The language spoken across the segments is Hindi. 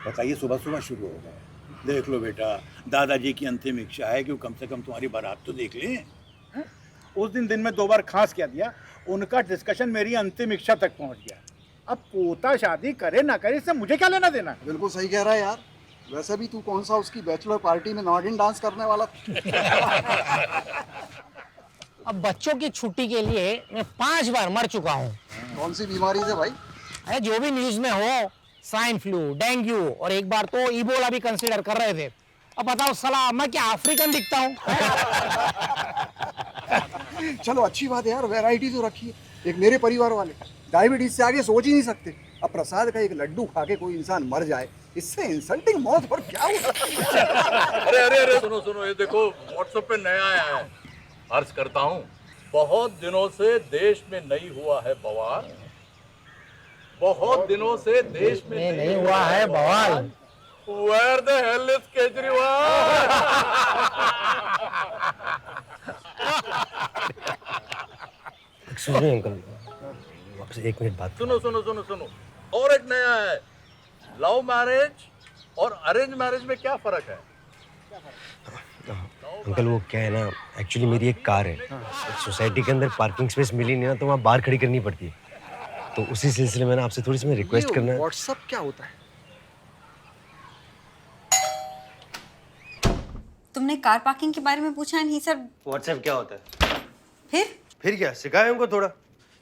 बताइए सुबह सुबह शुरू हो गए। देख लो बेटा, दादाजी की अंतिम इच्छा है कि वो कम से कम तुम्हारी बारात तो देख लें। उस दिन में 2 बार खांस क्या दिया, उनका डिस्कशन मेरी अंतिम इच्छा तक पहुंच गया। अब पोता शादी करे ना करे इससे मुझे क्या लेना देना। बिल्कुल सही कह रहा है यार। वैसे भी तू कौन सा उसकी बैचलर पार्टी में नागिन डांस करने वाला था? अब बच्चों की छुट्टी के लिए मैं 5 बार मर चुका हूँ। कौन सी बीमारी से भाई? अरे जो भी न्यूज में हो, स्वाइन फ्लू, डेंगू और एक बार तो इबोला भी कंसीडर कर रहे थे। अब बताओ साला मैं क्या अफ्रीकन दिखता हूँ? चलो अच्छी बात है यार, वैरायटी तो रखी है। एक मेरे परिवार वाले डायबिटीज से आगे सोच ही नहीं सकते। अब प्रसाद का एक लड्डू खा के कोई इंसान मर जाए, इससे इंसल्टिंग मौत और क्या हो सकती है? अरे अरे अरे सुनो सुनो, ये देखो व्हाट्सएप पे नया आया है। अर्ज करता हूँ, बहुत दिनों से देश में नहीं हुआ है बवाल। बहुत दिनों से देश में नहीं हुआ है बवाल। Where the hell is Kejriwal? Excuse me uncle, वापस 1 मिनट बात। सुनो सुनो सुनो सुनो, और एक नया है। लव मैरिज और अरेंज मैरिज में क्या फर्क है? अंकल वो क्या है ना, एक्चुअली मेरी एक कार है, सोसाइटी के अंदर पार्किंग स्पेस मिली नहीं ना, तो वहाँ बाहर खड़ी करनी पड़ती है। तो उसी सिलसिले में ना आपसे थोड़ी सी मैं रिक्वेस्ट करना है। व्हाट्सएप क्या होता है? तुमने कार पार्किंग के बारे में पूछा नहीं सर? व्हाट्सएप क्या होता है? फिर क्या सिखाया उनको थोड़ा?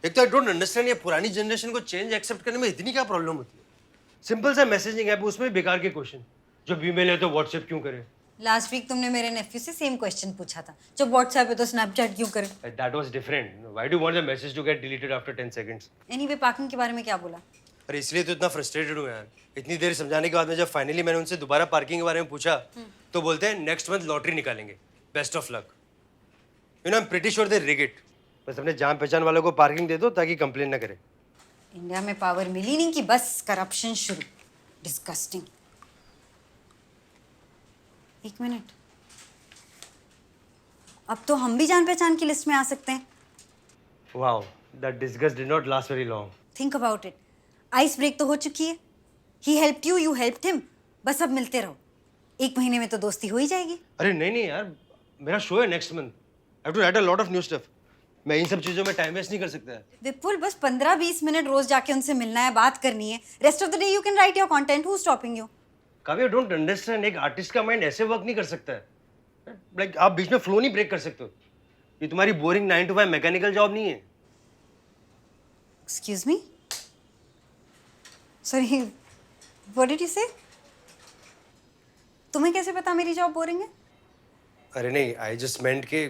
एक तो आई डोंट अंडरस्टैंड, ये पुरानी जनरेशन को चेंज एक्सेप्ट करने में इतनी क्या प्रॉब्लम होती है? सिंपल सा मैसेजिंग ऐप, उसमें बेकार के क्वेश्चन। जब ईमेल है तो व्हाट्सएप क्यों करें? लास्ट वीक तुमने मेरे नेफ्यू से सेम क्वेश्चन पूछा था, जब व्हाट्सएप है तो स्नैपचैट क्यों करे? That was different. Why do want the message to get deleted after 10 seconds? Anyway parking के बारे में क्या बोला? अरे इसलिए तो इतना फ्रस्ट्रेटेड हूँ यार। इतनी देर समझाने के बाद में जब फाइनली मैंने उनसे दोबारा पार्किंग के बारे में पूछा, तो बोलते हैं नेक्स्ट मंथ लॉटरी निकालेंगे, best of luck. You know I am pretty sure they rig it. बस अपने जान पहचान वालों को पार्किंग दे दो ताकि कंप्लेन ना करे। इंडिया में पावर मिली नहीं कि बस करप्शन शुरू। डिस्गस्टिंग। 1 मिनट, अब तो हम भी जान पहचान की लिस्ट में आ सकते हैं। Wow, that disgust did not last very long. Think about it, ice break तो हो चुकी है। He helped you, you helped him, बस अब मिलते रहो। 1 महीने में तो दोस्ती हो ही जाएगी। अरे नहीं यार, मेरा शो है next month. I have to write a lot of new stuff. मैं इन सब चीजों में टाइम वेस्ट नहीं कर सकता है। विपुल, बस 15-20 मिनट रोज जाके उनसे मिलना है, बात करनी है। Rest of the day you can write your content, who stopping you? Kavya, don't understand, एक आर्टिस्ट का माइंड ऐसे वर्क नहीं कर सकता है। लाइक आप बीच में फ्लो नहीं ब्रेक कर सकते हो। ये तुम्हारी बोरिंग 9 to 5 मैकेनिकल जॉब नहीं है। Excuse me? Sorry, what did you say? तुम्हें कैसे पता मेरी जॉब बोरिंग है? अरे नहीं, आई जस्ट मेंट के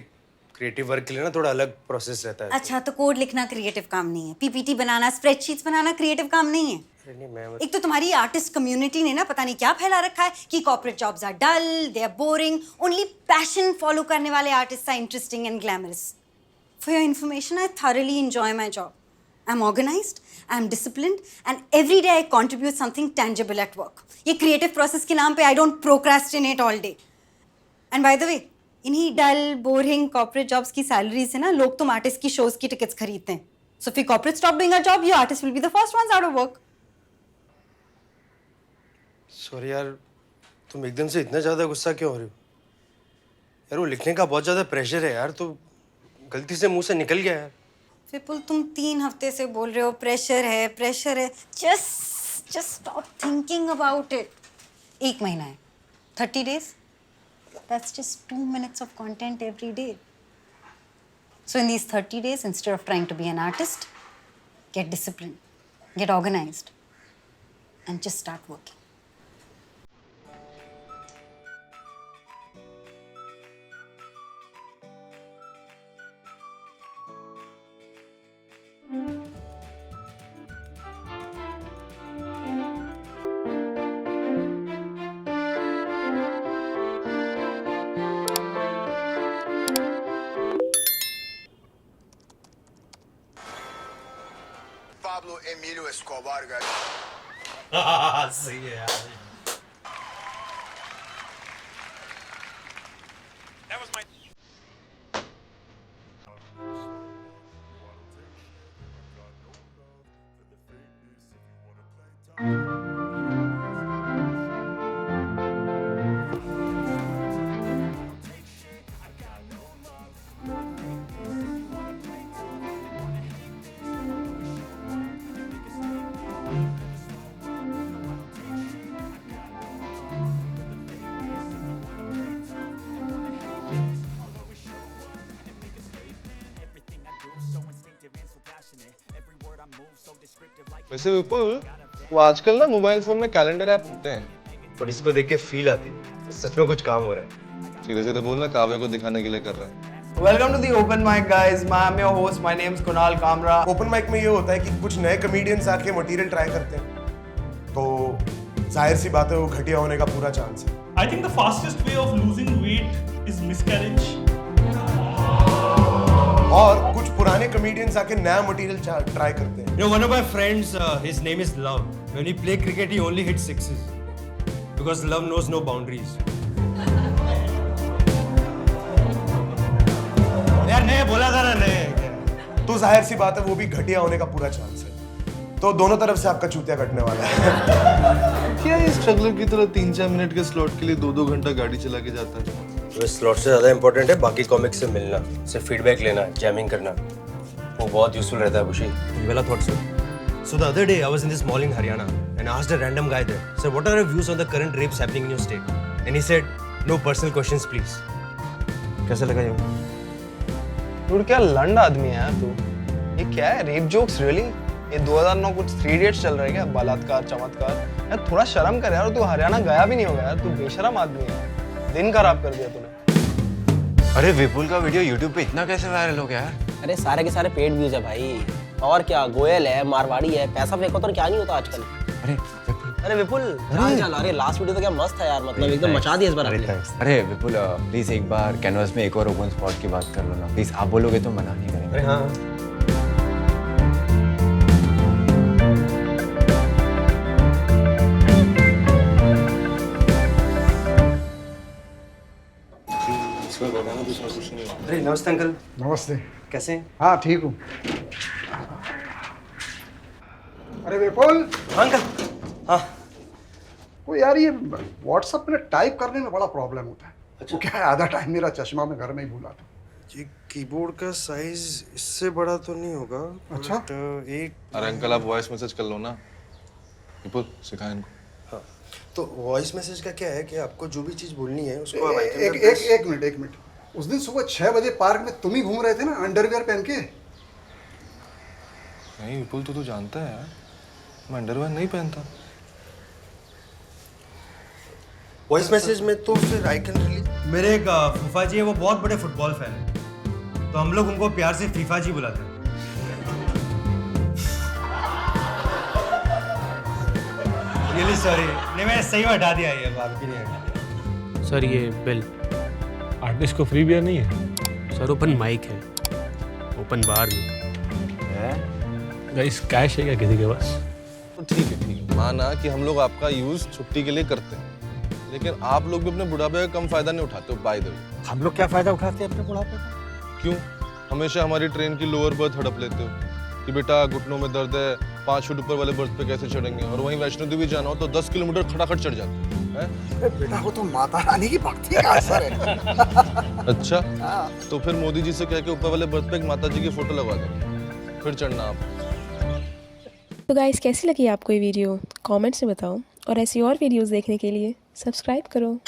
क्रिएटिव वर्क के लिए ना थोड़ा अलग प्रोसेस रहता है। अच्छा, तो कोड लिखना क्रिएटिव काम नहीं है, पीपीटी बनाना, स्प्रेडशीट्स बनाना क्रिएटिव काम नहीं है। अरे नहीं, मैं एक तो तुम्हारी आर्टिस्ट कम्युनिटी ने ना पता नहीं क्या फैला रखा है कि corporate jobs are dull, they are boring, only passion follow करने वाले artist are interesting and glamorous. For your information, I thoroughly enjoy my job. I'm organized, I'm disciplined, and every day I contribute something tangible at work. ये creative process के नाम पे I don't procrastinate all day. And by the way, इन्हीं dull, boring corporate jobs की salary से ना लोग तुम artist की shows की tickets खरीदते हैं. So if we corporate stop doing our job, you artists will be the first ones out of work. Sorry यार, तुम एकदम से इतना ज्यादा गुस्सा क्यों हो रही हो? यार वो लिखने का बहुत ज्यादा प्रेशर है यार, तो गलती से मुंह से निकल गया यार। विपुल, तुम 3 हफ्ते से बोल रहे हो प्रेशर है। just stop thinking about it. 1 महीना है, 30 days. That's just 2 minutes of content every day. So in these 30 days, instead of trying to be an artist, get disciplined, get organized, and just start working. Pablo Emilio Escobar, guys. सही है यार। वैसे विपुल, वो आजकल ना मोबाइल फोन में कैलेंडर ऐप होते हैं, और इसको देख के फील आती है सच में कुछ काम हो रहा है। सीधे सीधे बोलना काव्य को दिखाने के लिए कर रहा है। Welcome to the open mic, guys. I'm your host. My name's Kunal Kamra. Open mic में ये होता है कि कुछ नए कमेडियंस आके मटेरियल ट्राई करते हैं, तो जाहिर सी बात है वो घटिया होने का पूरा चांस है। I think the fastest way of losing weight is miscarriage. और कुछ पुराने कमेडियंस आके नया मटेरियल ट्राई करते हैं। You know, one of my friends, his name is Love. When he play cricket, he only hits sixes because love knows no boundaries. यार नए बोला था ना नए। तो जाहिर सी बात है वो भी घटिया होने का पूरा चांस है। तो दोनों तरफ से आपका चूतिया कटने वाला है। क्या ये स्ट्रगलर की तरह 3-4 मिनट के स्लॉट के लिए 2-2 घंटा गाड़ी चला के जाता है? वो स्लॉट से ज़्यादा इम्पोर्टेंट है बाकी कॉमिक्स से मिलना, से फीडबैक लेना, जैमिंग करना, वो बहुत यूजफुल रहता है बुशी। वाला thought sir. So the other day I was in this mall in Haryana and I asked a random guy there, "Sir, what are your views on the current rapes happening in your state?" And he said, "No personal questions, please." कैसा लगा ये? Dude, क्या लंड आदमी है यार तू? ये क्या है? Rape jokes really? ये 2009 कुछ 3 इडियट्स चल रहा है क्या? बलात्कार, चमत्कार? यार थोड़ा शर्म कर यार, तू हरियाणा गया भी नहीं होगा यार, तू बेशरम आदमी है। दिन खराब कर दिया तूने। अरे विपुल का वीडियो YouTube पे इतना कैसे वायरल हो गया यार? अरे सारे के सारे पेड व्यूज है भाई। और क्या, गोयल है, मारवाड़ी है, पैसा फेंको तो क्या नहीं होता आजकल। अरे विपुल, अरे लास्ट वीडियो तो क्या मस्त है यार, मतलब एकदम मचा दिया इस बार आपने। अरे विपुल प्लीज एक बार कैनवास में एक और ओपन स्पॉट की बात कर लो ना प्लीज। आप बोलोगे तो मना नहीं करेंगे। अरे हाँ। अरे नमस्ते अंकल। नमस्ते। कैसे हैं? हाँ ठीक हूँ। अरे विपुल। अंकल। हाँ। वो यार ये व्हाट्सएप में टाइप करने में बड़ा प्रॉब्लम होता है। अच्छा। क्या है, आधा टाइम मेरा चश्मा में घर में ही भूला था। ये कीबोर्ड का साइज इससे बड़ा तो नहीं होगा। अच्छा। एक अरे अंकल आप वॉइस मैसेज कर लो ना। विपुल सिखाएं इनको। हाँ, तो वॉइस मैसेज का क्या है कि आपको जो भी चीज बोलनी है उसको आप एक मिनट। उस दिन सुबह 6 बजे पार्क में तुम ही घूम रहे थे ना अंडरवियर पहन के? नहीं विपुल तो तू जानता है यार, मैं अंडरवियर नहीं पहनता। वॉइस मैसेज में तो फिर आई कैन रिलीज। मेरे एक फूफा जी है, वो बहुत बड़े फुटबॉल फैन है, तो हम लोग उनको प्यार से फीफा जी बुलाते हैं। रियली सॉरी, नहीं मैंने सही में हटा दिया ये, आपकी नहीं हटा। सर ये बिल आर्टिस्ट को फ्री बियर नहीं है सर, ओपन माइक है, ओपन बार में। गाइस कैश है क्या किसी के पास? तो ठीक है माना कि हम लोग आपका यूज छुट्टी के लिए करते हैं, लेकिन आप लोग भी अपने बुढ़ापे का कम फायदा नहीं उठाते हो। बाय द वे हम लोग क्या फायदा उठाते हैं अपने बुढ़ापे का? क्यों हमेशा हमारी ट्रेन की लोअर बर्थ हड़प लेते हो कि बेटा घुटनों में दर्द है, 5 फुट ऊपर वाले बर्थ पे कैसे चढ़ेंगे, और वहीं वैष्णो देवी जाना हो तो 10 किलोमीटर खटाखट चढ़ जाते हैं। बेटा वो तो माता रानी की भक्ति का असर है। अच्छा तो फिर मोदी जी से कह के ऊपर वाले बर्थ पे एक माता जी की फोटो लगवा देंगे, फिर चढ़ना आप। तो गाइस कैसी लगी आपको ये वीडियो कमेंट्स में बताओ, और ऐसी और वीडियोस देखने के लिए सब्सक्राइब करो।